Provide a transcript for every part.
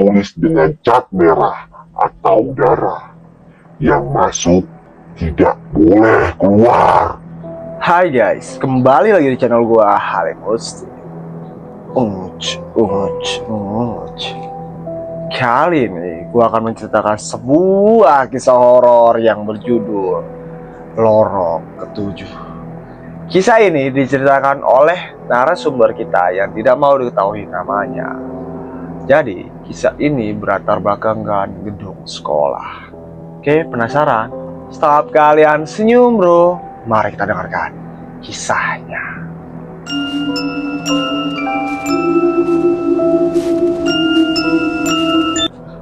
tertulis dengan cat merah atau darah. Yang masuk tidak boleh keluar. Hai guys, kembali lagi di channel gua Halim Musti. Kali ini gua akan menceritakan sebuah kisah horor yang berjudul Lorong Ketujuh. Kisah ini diceritakan oleh narasumber kita yang tidak mau diketahui namanya. Jadi, kisah ini berlatar belakangkan gedung sekolah. Oke, penasaran? Stop kalian senyum bro. Mari kita dengarkan kisahnya.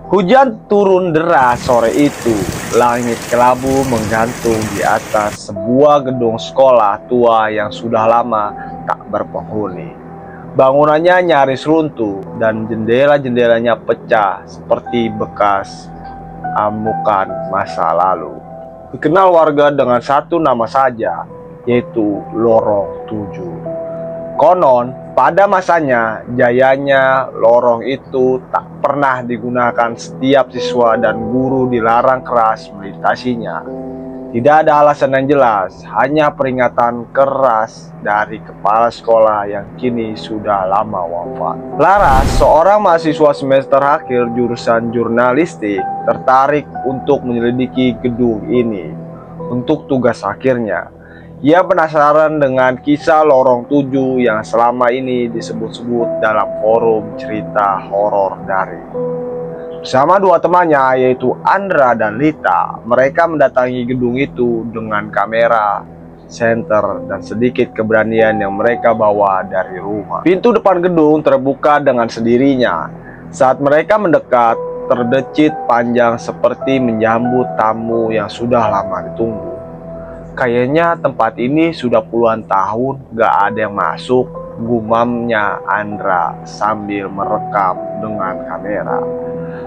Hujan turun deras sore itu. Langit kelabu menggantung di atas sebuah gedung sekolah tua yang sudah lama tak berpenghuni. Bangunannya nyaris runtuh dan jendela-jendelanya pecah seperti bekas amukan masa lalu. Dikenal warga dengan satu nama saja, yaitu Lorong 7. Konon, pada masanya, jayanya lorong itu tak pernah digunakan. Setiap siswa dan guru dilarang keras melintasinya. Tidak ada alasan yang jelas, hanya peringatan keras dari kepala sekolah yang kini sudah lama wafat. Laras, seorang mahasiswa semester akhir jurusan jurnalistik, tertarik untuk menyelidiki gedung ini. Untuk tugas akhirnya, ia penasaran dengan kisah Lorong 7 yang selama ini disebut-sebut dalam forum cerita horor daring. Bersama dua temannya yaitu Andra dan Lita, mereka mendatangi gedung itu dengan kamera, senter, dan sedikit keberanian yang mereka bawa dari rumah. Pintu depan gedung terbuka dengan sendirinya. Saat mereka mendekat, terdecit panjang seperti menyambut tamu yang sudah lama ditunggu. Kayaknya tempat ini sudah puluhan tahun gak ada yang masuk, gumamnya Andra sambil merekam dengan kamera.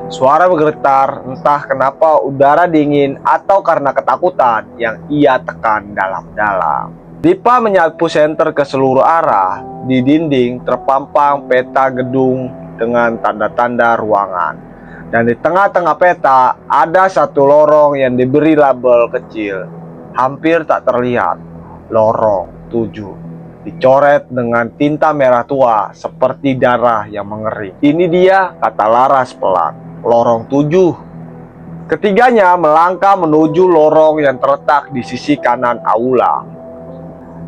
Suara bergetar, entah kenapa udara dingin atau karena ketakutan yang ia tekan dalam-dalam. Dipa menyapu senter ke seluruh arah. Di dinding terpampang peta gedung dengan tanda-tanda ruangan. Dan di tengah-tengah peta ada satu lorong yang diberi label kecil, hampir tak terlihat, Lorong 7. Dicoret dengan tinta merah tua seperti darah yang mengering. Ini dia, kata Laras pelan, Lorong 7. Ketiganya melangkah menuju lorong yang terletak di sisi kanan aula.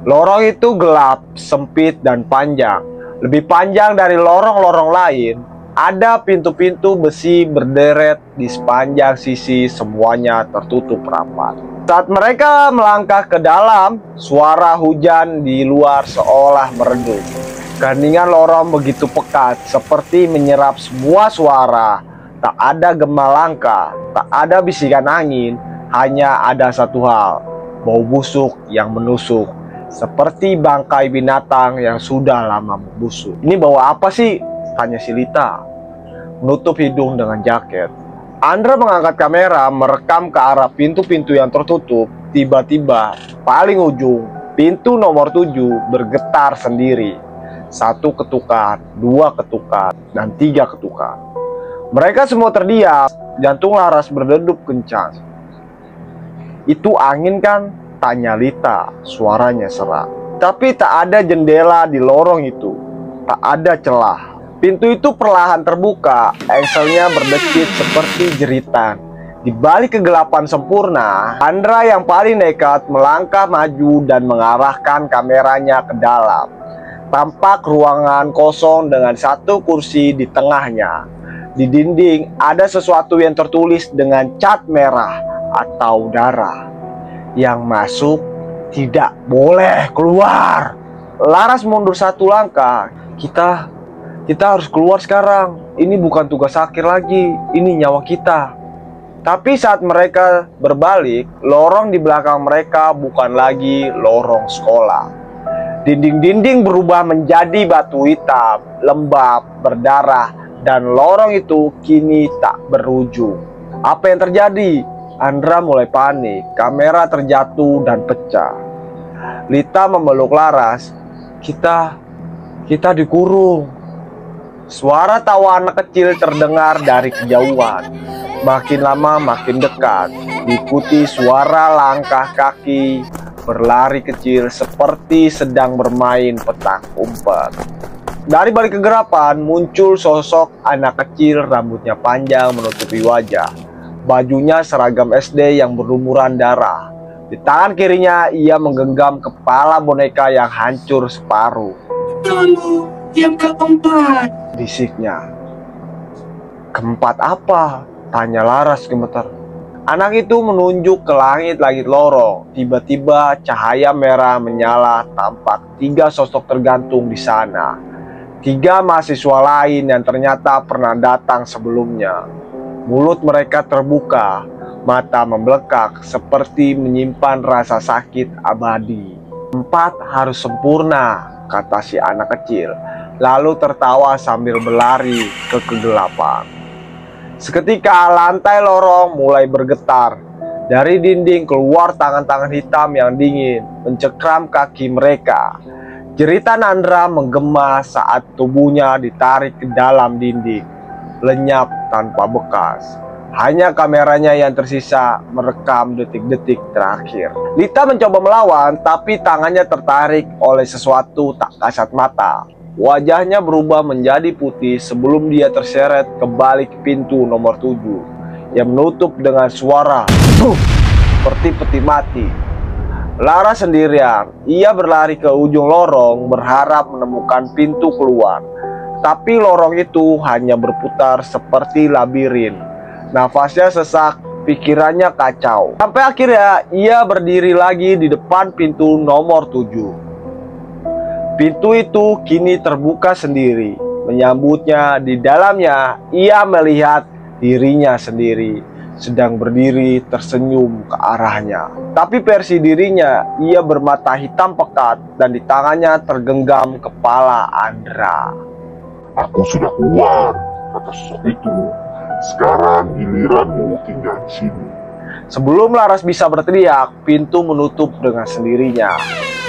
Lorong itu gelap, sempit, dan panjang. Lebih panjang dari lorong-lorong lain. Ada pintu-pintu besi berderet di sepanjang sisi, semuanya tertutup rapat. Saat mereka melangkah ke dalam, suara hujan di luar seolah meredup. Keheningan lorong begitu pekat, seperti menyerap semua suara. Tak ada gema langkah, tak ada bisikan angin, hanya ada satu hal, bau busuk yang menusuk, seperti bangkai binatang yang sudah lama membusuk. Ini bau apa sih? Tanya si Lita, menutup hidung dengan jaket. Andra mengangkat kamera, merekam ke arah pintu-pintu yang tertutup. Tiba-tiba, paling ujung, pintu nomor 7 bergetar sendiri. 1 ketukan, 2 ketukan, dan 3 ketukan. Mereka semua terdiam, jantung Laras berdedup kencang. Itu angin kan? Tanya Lita, suaranya serak. Tapi tak ada jendela di lorong itu, tak ada celah. Pintu itu perlahan terbuka, engselnya berdecit seperti jeritan. Di balik kegelapan sempurna, Andra yang paling nekat melangkah maju dan mengarahkan kameranya ke dalam. Tampak ruangan kosong dengan satu kursi di tengahnya. Di dinding ada sesuatu yang tertulis dengan cat merah atau darah. Yang masuk tidak boleh keluar. Laras mundur 1 langkah. Kita harus keluar sekarang. Ini bukan tugas akhir lagi, ini nyawa kita. Tapi saat mereka berbalik, lorong di belakang mereka bukan lagi lorong sekolah. Dinding-dinding berubah menjadi batu hitam, lembab, berdarah. Dan lorong itu kini tak berujung. Apa yang terjadi? Andra mulai panik. Kamera terjatuh dan pecah. Lita memeluk Laras. Kita dikurung. Suara tawa anak kecil terdengar dari kejauhan. Makin lama makin dekat, diikuti suara langkah kaki berlari kecil seperti sedang bermain petak umpet. Dari balik kegelapan muncul sosok anak kecil, rambutnya panjang menutupi wajah. Bajunya seragam SD yang berlumuran darah. Di tangan kirinya ia menggenggam kepala boneka yang hancur separuh. Tolong, yang keempat, bisiknya. Keempat apa? Tanya Laras gemetar. Anak itu menunjuk ke langit-langit lorong. Tiba-tiba cahaya merah menyala, tampak 3 sosok tergantung di sana. 3 mahasiswa lain yang ternyata pernah datang sebelumnya. Mulut mereka terbuka, mata membelekak seperti menyimpan rasa sakit abadi. 4 harus sempurna, kata si anak kecil, lalu tertawa sambil berlari ke kegelapan. Seketika lantai lorong mulai bergetar. Dari dinding keluar tangan-tangan hitam yang dingin mencekram kaki mereka. Jeritan Andra menggema saat tubuhnya ditarik ke dalam dinding, lenyap tanpa bekas. Hanya kameranya yang tersisa merekam detik-detik terakhir. Lita mencoba melawan, tapi tangannya tertarik oleh sesuatu tak kasat mata. Wajahnya berubah menjadi putih sebelum dia terseret ke balik pintu nomor 7 yang menutup dengan suara seperti peti mati. Lara sendirian. Ia berlari ke ujung lorong berharap menemukan pintu keluar. Tapi lorong itu hanya berputar seperti labirin. Nafasnya sesak, pikirannya kacau. Sampai akhirnya ia berdiri lagi di depan pintu nomor 7. Pintu itu kini terbuka sendiri. Menyambutnya, di dalamnya ia melihat dirinya sendiri sedang berdiri tersenyum ke arahnya. Tapi versi dirinya, ia bermata hitam pekat dan di tangannya tergenggam kepala Andra. Aku sudah keluar, kata sosok itu. Sekarang giliranmu tinggal di sini. Sebelum Laras bisa berteriak, pintu menutup dengan sendirinya.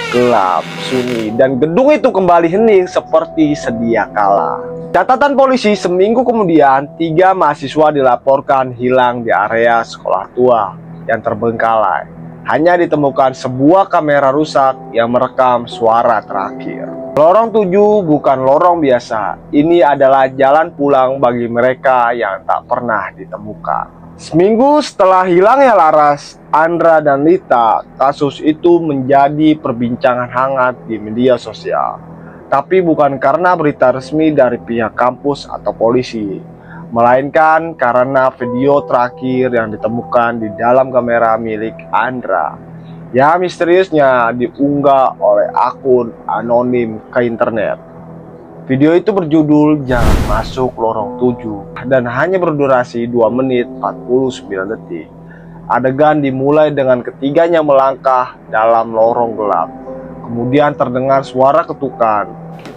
Gelap, sunyi, dan gedung itu kembali hening seperti sedia kala. Catatan polisi, seminggu kemudian 3 mahasiswa dilaporkan hilang di area sekolah tua yang terbengkalai. Hanya ditemukan sebuah kamera rusak yang merekam suara terakhir. Lorong 7 bukan lorong biasa. Ini adalah jalan pulang bagi mereka yang tak pernah ditemukan. Seminggu setelah hilangnya Laras, Andra dan Lita, kasus itu menjadi perbincangan hangat di media sosial. Tapi bukan karena berita resmi dari pihak kampus atau polisi, melainkan karena video terakhir yang ditemukan di dalam kamera milik Andra. Ya, misteriusnya diunggah oleh akun anonim ke internet. Video itu berjudul "Jangan Masuk Lorong 7" dan hanya berdurasi 2 menit 49 detik. Adegan dimulai dengan ketiganya melangkah dalam lorong gelap. Kemudian terdengar suara ketukan,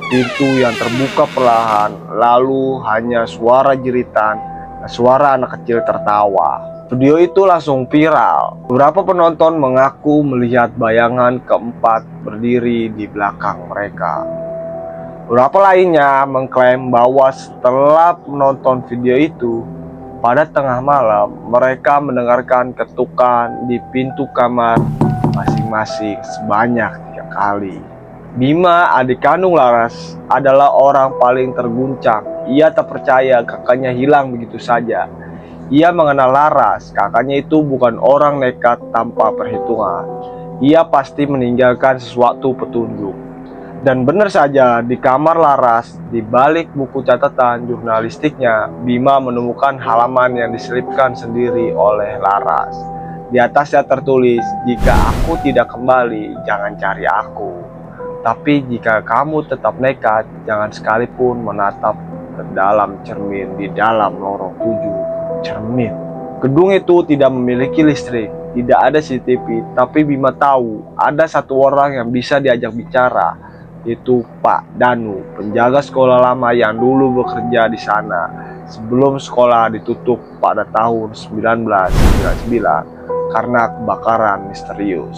pintu yang terbuka perlahan, lalu hanya suara jeritan dan suara anak kecil tertawa. Video itu langsung viral. Beberapa penonton mengaku melihat bayangan keempat berdiri di belakang mereka. Beberapa lainnya mengklaim bahwa setelah menonton video itu, pada tengah malam mereka mendengarkan ketukan di pintu kamar masing-masing sebanyak 3 kali. Bima, adik kandung Laras, adalah orang paling terguncang. Ia tak percaya kakaknya hilang begitu saja. Ia mengenal Laras, kakaknya itu bukan orang nekat tanpa perhitungan. Ia pasti meninggalkan sesuatu petunjuk. Dan benar saja, di kamar Laras, di balik buku catatan jurnalistiknya, Bima menemukan halaman yang diselipkan sendiri oleh Laras. Di atasnya tertulis, "Jika aku tidak kembali, jangan cari aku. Tapi jika kamu tetap nekat, jangan sekalipun menatap ke dalam cermin di dalam lorong 7. Cermin. Gedung itu tidak memiliki listrik, tidak ada CCTV, tapi Bima tahu ada satu orang yang bisa diajak bicara. Itu Pak Danu, penjaga sekolah lama yang dulu bekerja di sana sebelum sekolah ditutup pada tahun 1999 karena kebakaran misterius.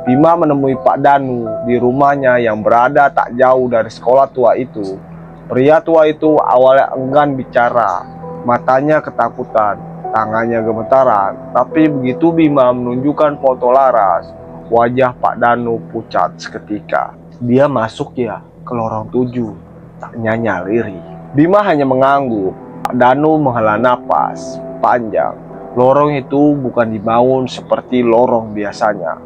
Bima menemui Pak Danu di rumahnya yang berada tak jauh dari sekolah tua itu. Pria tua itu awalnya enggan bicara, matanya ketakutan, tangannya gemetaran. Tapi begitu Bima menunjukkan foto Laras, wajah Pak Danu pucat seketika. Dia masuk ya ke lorong 7, tanyanya lirih. Bima hanya mengangguk. Pak Danu menghela napas panjang. Lorong itu bukan dibangun seperti lorong biasanya.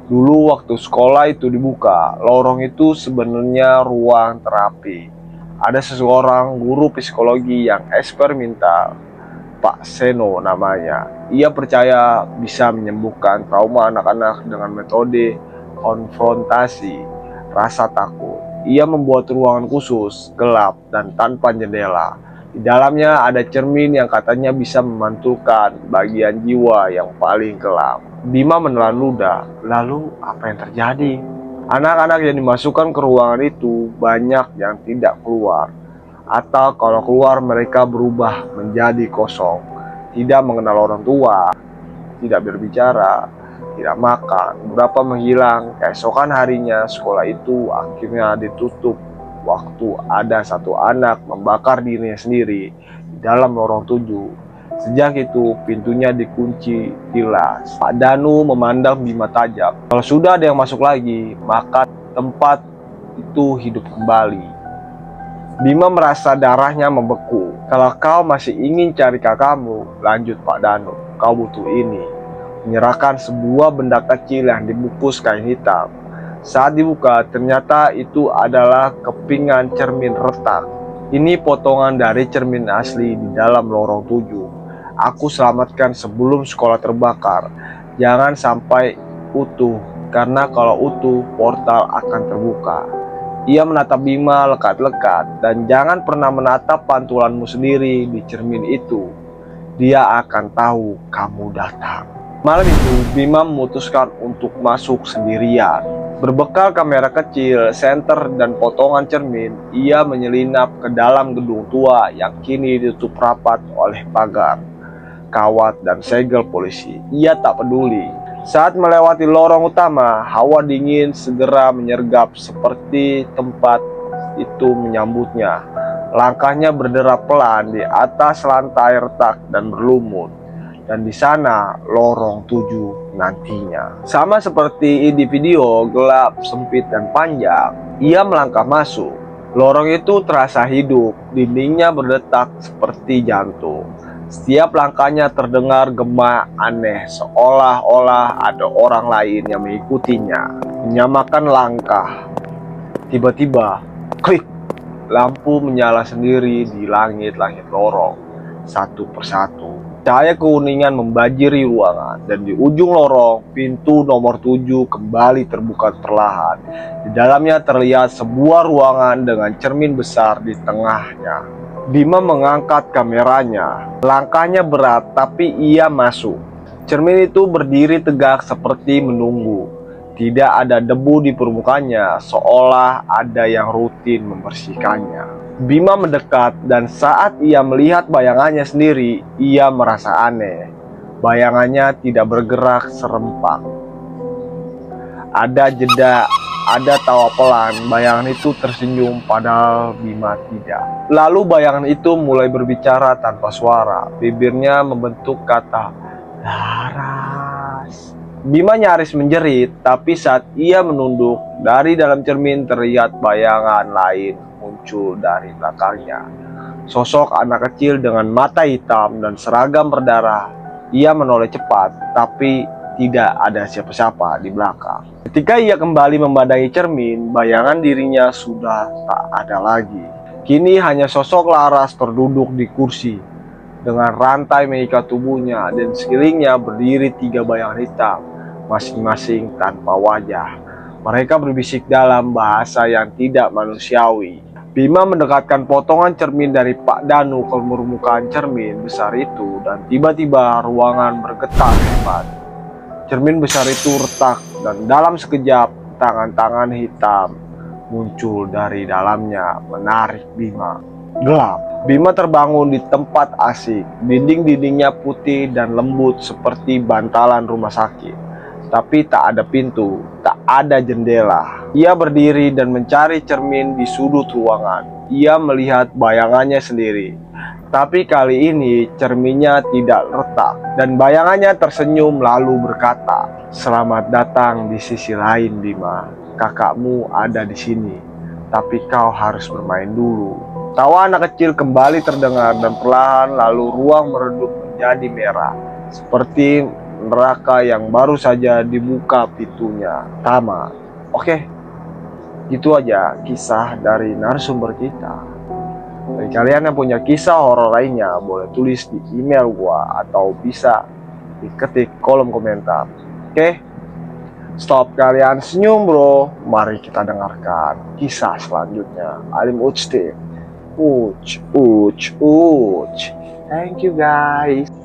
Dulu waktu sekolah itu dibuka, lorong itu sebenarnya ruang terapi. Ada seseorang guru psikologi yang eksperimental, Pak Seno namanya. Ia percaya bisa menyembuhkan trauma anak-anak dengan metode konfrontasi rasa takut. Ia membuat ruangan khusus, gelap dan tanpa jendela. Di dalamnya ada cermin yang katanya bisa memantulkan bagian jiwa yang paling kelam. Bima menelan ludah. Lalu apa yang terjadi? Anak-anak yang dimasukkan ke ruangan itu banyak yang tidak keluar. Atau kalau keluar mereka berubah menjadi kosong. Tidak mengenal orang tua, tidak berbicara, tidak makan. Beberapa menghilang. Keesokan harinya sekolah itu akhirnya ditutup. Waktu ada satu anak membakar dirinya sendiri di dalam lorong 7. Sejak itu pintunya dikunci tilas. Pak Danu memandang Bima tajam. Kalau sudah ada yang masuk lagi, maka tempat itu hidup kembali. Bima merasa darahnya membeku. Kalau kau masih ingin cari kakakmu, lanjut Pak Danu, kau butuh ini. Menyerahkan sebuah benda kecil yang dibungkus kain hitam. Saat dibuka, ternyata itu adalah kepingan cermin retak. Ini potongan dari cermin asli di dalam lorong 7. Aku selamatkan sebelum sekolah terbakar. Jangan sampai utuh, karena kalau utuh, portal akan terbuka. Ia menatap Bima lekat-lekat, dan jangan pernah menatap pantulanmu sendiri di cermin itu. Dia akan tahu kamu datang. Malam itu, Bima memutuskan untuk masuk sendirian. Berbekal kamera kecil, senter, dan potongan cermin, ia menyelinap ke dalam gedung tua yang kini ditutup rapat oleh pagar, kawat, dan segel polisi. Ia tak peduli. Saat melewati lorong utama, hawa dingin segera menyergap seperti tempat itu menyambutnya. Langkahnya berderap pelan di atas lantai retak dan berlumut. Dan di sana lorong 7 nantinya. Sama seperti di video, gelap, sempit, dan panjang. Ia melangkah masuk. Lorong itu terasa hidup, dindingnya berdetak seperti jantung. Setiap langkahnya terdengar gema aneh, seolah-olah ada orang lain yang mengikutinya, menyamakan langkah. Tiba-tiba, klik, lampu menyala sendiri di langit-langit lorong, satu persatu. Cahaya kekuningan membanjiri ruangan, dan di ujung lorong, pintu nomor 7 kembali terbuka perlahan. Di dalamnya terlihat sebuah ruangan dengan cermin besar di tengahnya. Bima mengangkat kameranya. Langkahnya berat, tapi ia masuk. Cermin itu berdiri tegak seperti menunggu. Tidak ada debu di permukaannya, seolah ada yang rutin membersihkannya. Bima mendekat, dan saat ia melihat bayangannya sendiri, ia merasa aneh. Bayangannya tidak bergerak serempak. Ada jeda, ada tawa pelan. Bayangan itu tersenyum, padahal Bima tidak. Lalu bayangan itu mulai berbicara tanpa suara. Bibirnya membentuk kata Laras. Bima nyaris menjerit, tapi saat ia menunduk, dari dalam cermin terlihat bayangan lain muncul dari belakangnya. Sosok anak kecil dengan mata hitam dan seragam berdarah. Ia menoleh cepat, tapi tidak ada siapa-siapa di belakang. Ketika ia kembali memandangi cermin, bayangan dirinya sudah tak ada lagi. Kini hanya sosok Laras terduduk di kursi, dengan rantai mengikat tubuhnya, dan sekelilingnya berdiri 3 bayangan hitam, masing-masing tanpa wajah. Mereka berbisik dalam bahasa yang tidak manusiawi. Bima mendekatkan potongan cermin dari Pak Danu ke permukaan cermin besar itu, dan tiba-tiba ruangan bergetar hebat. Cermin besar itu retak, dan dalam sekejap tangan-tangan hitam muncul dari dalamnya menarik Bima. Gelap. Bima terbangun di tempat asing. Dinding-dindingnya putih dan lembut seperti bantalan rumah sakit. tapi tak ada pintu, tak ada jendela. Ia berdiri dan mencari cermin di sudut ruangan. Ia melihat bayangannya sendiri, tapi kali ini cerminnya tidak retak dan bayangannya tersenyum lalu berkata, "Selamat datang di sisi lain, Bima. Kakakmu ada di sini, tapi kau harus bermain dulu." Tawa anak kecil kembali terdengar dan perlahan lalu ruang meredup menjadi merah, seperti neraka yang baru saja dibuka pintunya. Tamat. Oke, itu aja kisah dari narasumber kita. Bagi kalian yang punya kisah horor lainnya, boleh tulis di email gua atau bisa diketik kolom komentar. Oke, stop kalian senyum bro. Mari kita dengarkan kisah selanjutnya. Alim Uch Team. Uch. Thank you guys.